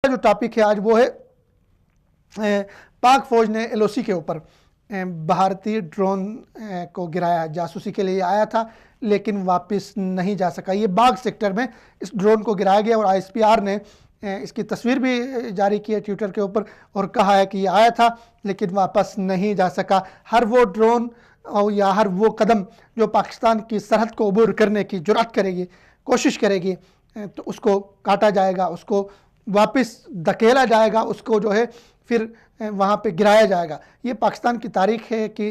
जो टॉपिक है आज वो है पाक फौज ने एलओसी के ऊपर भारतीय ड्रोन को गिराया। जासूसी के लिए आया था लेकिन वापस नहीं जा सका। ये बाग सेक्टर में इस ड्रोन को गिराया गया और आईएसपीआर ने इसकी तस्वीर भी जारी की है ट्विटर के ऊपर और कहा है कि ये आया था लेकिन वापस नहीं जा सका। हर वो ड्रोन और या हर वो कदम जो पाकिस्तान की सरहद को अबूर करने की जुर्रत करेगी, कोशिश करेगी, तो उसको काटा जाएगा, उसको वापस धकेला जाएगा, उसको जो है फिर वहाँ पे गिराया जाएगा। ये पाकिस्तान की तारीख है कि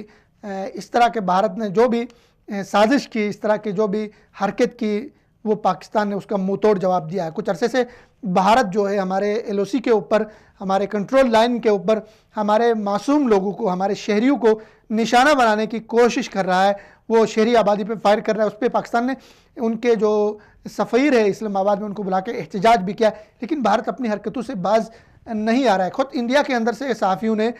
इस तरह के भारत ने जो भी साजिश की, इस तरह की जो भी हरकत की, वो पाकिस्तान ने उसका मुंह तोड़ जवाब दिया है। कुछ अरसे से भारत जो है हमारे एलओसी के ऊपर, हमारे कंट्रोल लाइन के ऊपर हमारे मासूम लोगों को, हमारे शहरियों को निशाना बनाने की कोशिश कर रहा है। वो शहरी आबादी पे फायर कर रहा है। उस पर पाकिस्तान ने उनके जो सफ़ीर है इस्लामाबाद में उनको बुला के एहतजाज भी किया, लेकिन भारत अपनी हरकतों से बाज नहीं आ रहा है। खुद इंडिया के अंदर से सहाफ़ियों ने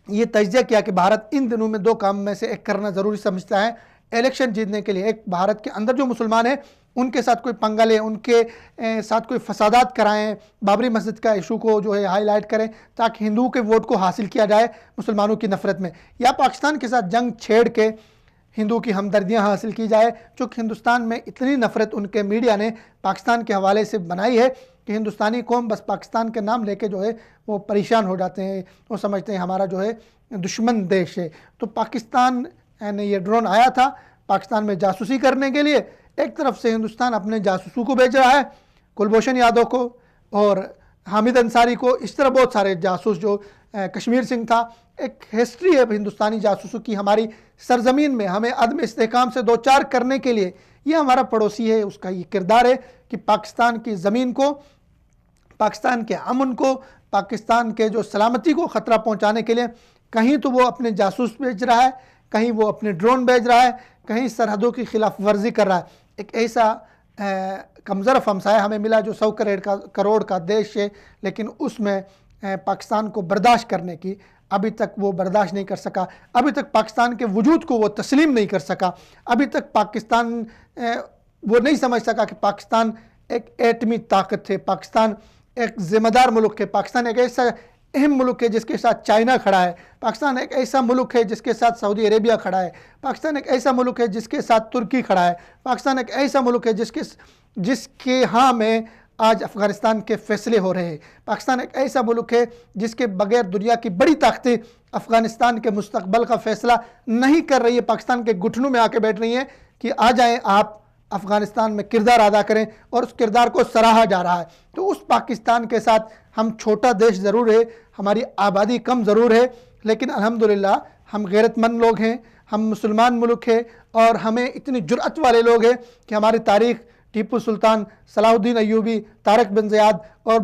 ये तज्जिया किया कि भारत इन दिनों में दो काम में से एक करना ज़रूरी समझता है इलेक्शन जीतने के लिए। एक, भारत के अंदर जो मुसलमान हैं उनके साथ कोई पंगा लें, उनके साथ कोई फसादात कराएं, बाबरी मस्जिद का इशू को जो है हाईलाइट करें ताकि हिंदुओं के वोट को हासिल किया जाए मुसलमानों की नफ़रत में, या पाकिस्तान के साथ जंग छेड़ के हिंदुओं की हमदर्दियाँ हासिल की जाए। चूँकि हिंदुस्तान में इतनी नफ़रत उनके मीडिया ने पाकिस्तान के हवाले से बनाई है कि हिंदुस्तानी कौम बस पाकिस्तान के नाम लेके जो है वो परेशान हो जाते हैं, वो समझते हैं हमारा जो है दुश्मन देश है। तो पाकिस्तान ने ये ड्रोन आया था पाकिस्तान में जासूसी करने के लिए। एक तरफ से हिंदुस्तान अपने जासूसों को भेज रहा है, कुलभूषण यादव को और हामिद अंसारी को, इस तरह बहुत सारे जासूस, जो कश्मीर सिंह था। एक हिस्ट्री है हिंदुस्तानी जासूसों की हमारी सरजमीन में, हमें अदम इस्तेहकाम से दो चार करने के लिए। ये हमारा पड़ोसी है, उसका ये किरदार है कि पाकिस्तान की ज़मीन को, पाकिस्तान के अमन को, पाकिस्तान के जो सलामती को ख़तरा पहुँचाने के लिए कहीं तो वो अपने जासूस भेज रहा है, कहीं वो अपने ड्रोन भेज रहा है, कहीं सरहदों की खिलाफ वर्जी कर रहा है। एक ऐसा कमज़रफ़ हमसाया हमें मिला जो 100 करोड़ का देश है, लेकिन उसमें पाकिस्तान को बर्दाश्त करने की अभी तक वो बर्दाश्त नहीं कर सका। अभी तक पाकिस्तान के वजूद को वो तस्लीम नहीं कर सका। अभी तक पाकिस्तान वो नहीं समझ सका कि पाकिस्तान एक एटमी ताकत है, पाकिस्तान एक ज़िम्मेदार मुल्क है, पाकिस्तान एक ऐसा अहम मुल्क है जिसके साथ चाइना खड़ा है, पाकिस्तान एक ऐसा मुल्क है जिसके साथ सऊदी अरेबिया खड़ा है, पाकिस्तान एक ऐसा मुल्क है जिसके साथ तुर्की खड़ा है, पाकिस्तान एक ऐसा मुल्क है जिसके हाँ में आज अफ़गानिस्तान के फ़ैसले हो रहे हैं। पाकिस्तान एक ऐसा मुल्क है जिसके बगैर दुनिया की बड़ी ताकतें अफ़गानिस्तान के मुस्तक़बल का फ़ैसला नहीं कर रही है, पाकिस्तान के घुटनों में आके बैठ रही हैं कि आ जाएं आप अफ़गानिस्तान में किरदार अदा करें, और उस किरदार को सराहा जा रहा है। तो उस पाकिस्तान के साथ हम छोटा देश ज़रूर है, हमारी आबादी कम ज़रूर है, लेकिन अल्हम्दुलिल्लाह हम गैरतमंद लोग हैं, हम मुसलमान मुल्क है और हमें इतनी जुर्अत वाले लोग हैं कि हमारी तारीख़ Tipu Sultan, Salahuddin Ayyubi, Tariq bin Ziyad और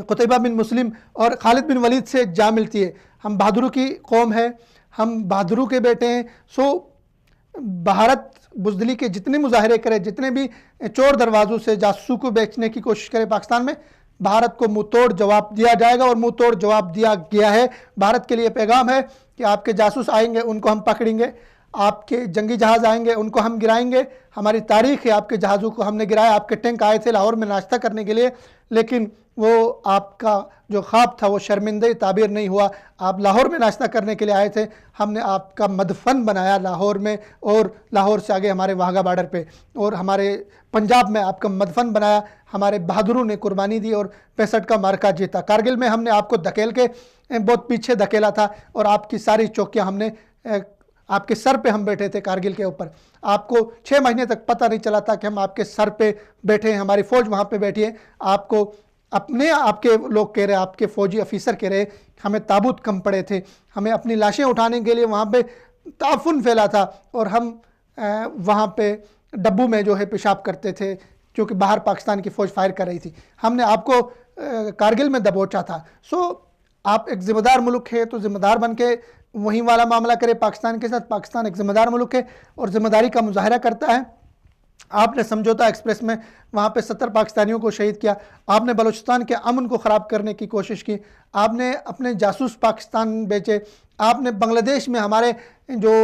कुतैबा बिन मुस्लिम और खालिद बिन वलीद से जा मिलती है। हम बहादुरों की कौम है, हम बहादुरों के बेटे हैं। भारत बुज़दिली के जितने मुजाहरे करे, जितने भी चोर दरवाज़ों से जासूसों को बेचने की कोशिश करे पाकिस्तान में, भारत को मुँह तोड़ जवाब दिया जाएगा और मुँह तोड़ जवाब दिया गया है। भारत के लिए पैगाम है कि आपके जासूस आएंगे उनको हम पकड़ेंगे, आपके जंगी जहाज़ आएंगे उनको हम गिराएंगे। हमारी तारीख़ है, आपके जहाज़ों को हमने गिराया। आपके टैंक आए थे लाहौर में नाश्ता करने के लिए, लेकिन वो आपका जो ख्वाब था वो शर्मिंदे ताबीर नहीं हुआ। आप लाहौर में नाश्ता करने के लिए आए थे, हमने आपका मदफन बनाया लाहौर में, और लाहौर से आगे हमारे वाघा बॉर्डर पे, और हमारे पंजाब में आपका मदफन बनाया। हमारे बहादुरों ने कुर्बानी दी और 65 का मार्का जीता। कारगिल में हमने आपको धकेल के बहुत पीछे धकेला था और आपकी सारी चौकियाँ हमने, आपके सर पे हम बैठे थे कारगिल के ऊपर। आपको 6 महीने तक पता नहीं चला था कि हम आपके सर पे बैठे हैं, हमारी फ़ौज वहाँ पे बैठी है। आपको आपके लोग कह रहे, आपके फ़ौजी अफीसर कह रहे हमें ताबूत कम पड़े थे, हमें अपनी लाशें उठाने के लिए वहाँ पे ताफुन फैला था, और हम वहाँ पे डब्बू में जो है पेशाब करते थे क्योंकि बाहर पाकिस्तान की फ़ौज फायर कर रही थी। हमने आपको कारगिल में दबोचा था। आप एक ज़िम्मेदार मुल्क है तो ज़िम्मेदार बन के वहीं वाला मामला करे पाकिस्तान के साथ। पाकिस्तान एक ज़िम्मेदार मुल्क है और ज़िम्मेदारी का मुजाहरा करता है। आपने समझौता एक्सप्रेस में वहाँ पे 70 पाकिस्तानियों को शहीद किया। आपने बलूचिस्तान के अमन को ख़राब करने की कोशिश की। आपने अपने जासूस पाकिस्तान बेचे। आपने बांग्लादेश में हमारे जो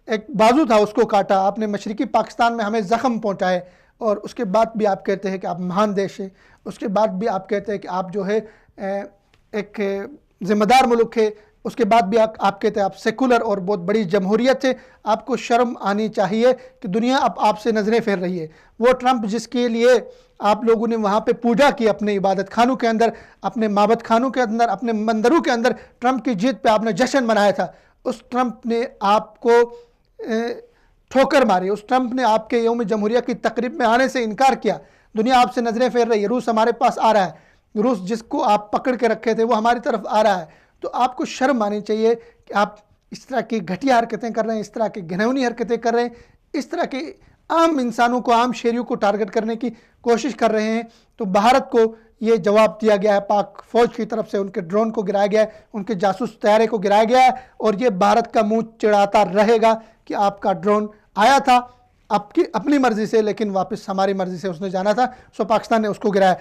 एक बाजू था उसको काटा। आपने मशरक़ी पाकिस्तान में हमें ज़ख़म पहुँचाए। और उसके बाद भी आप कहते हैं कि आप महान देश है, उसके बाद भी आप कहते हैं कि आप जो है एक जिम्मेदार मुल्क है, उसके बाद भी आप कहते हैं आप सेकुलर और बहुत बड़ी जमहूरियत है। आपको शर्म आनी चाहिए कि दुनिया अब आपसे नज़रें फेर रही है। वो ट्रंप जिसके लिए आप लोगों ने वहाँ पे पूजा की, अपने इबादत खानों के अंदर, अपने माबद खानों के अंदर, अपने मंदिरों के अंदर ट्रंप की जीत पे आपने जश्न मनाया था, उस ट्रंप ने आपको ठोकर मारी। उस ट्रंप ने आपके यौम जमहूरिया की तकरीब में आने से इनकार किया। दुनिया आपसे नज़रें फेर रही है। रूस हमारे पास आ रहा है, रूस जिसको आप पकड़ के रखे थे वो हमारी तरफ आ रहा है। तो आपको शर्म आनी चाहिए कि आप इस तरह की घटिया हरकतें कर रहे हैं, इस तरह की घिनौनी हरकतें कर रहे हैं, इस तरह के आम इंसानों को, आम शहरियों को टारगेट करने की कोशिश कर रहे हैं। तो भारत को ये जवाब दिया गया है, पाक फौज की तरफ से उनके ड्रोन को गिराया गया है, उनके जासूस तैयारे को गिराया गया है, और ये भारत का मुंह चिढ़ाता रहेगा कि आपका ड्रोन आया था आपकी अपनी मर्जी से, लेकिन वापस हमारी मर्जी से उसने जाना था, सो पाकिस्तान ने उसको गिराया।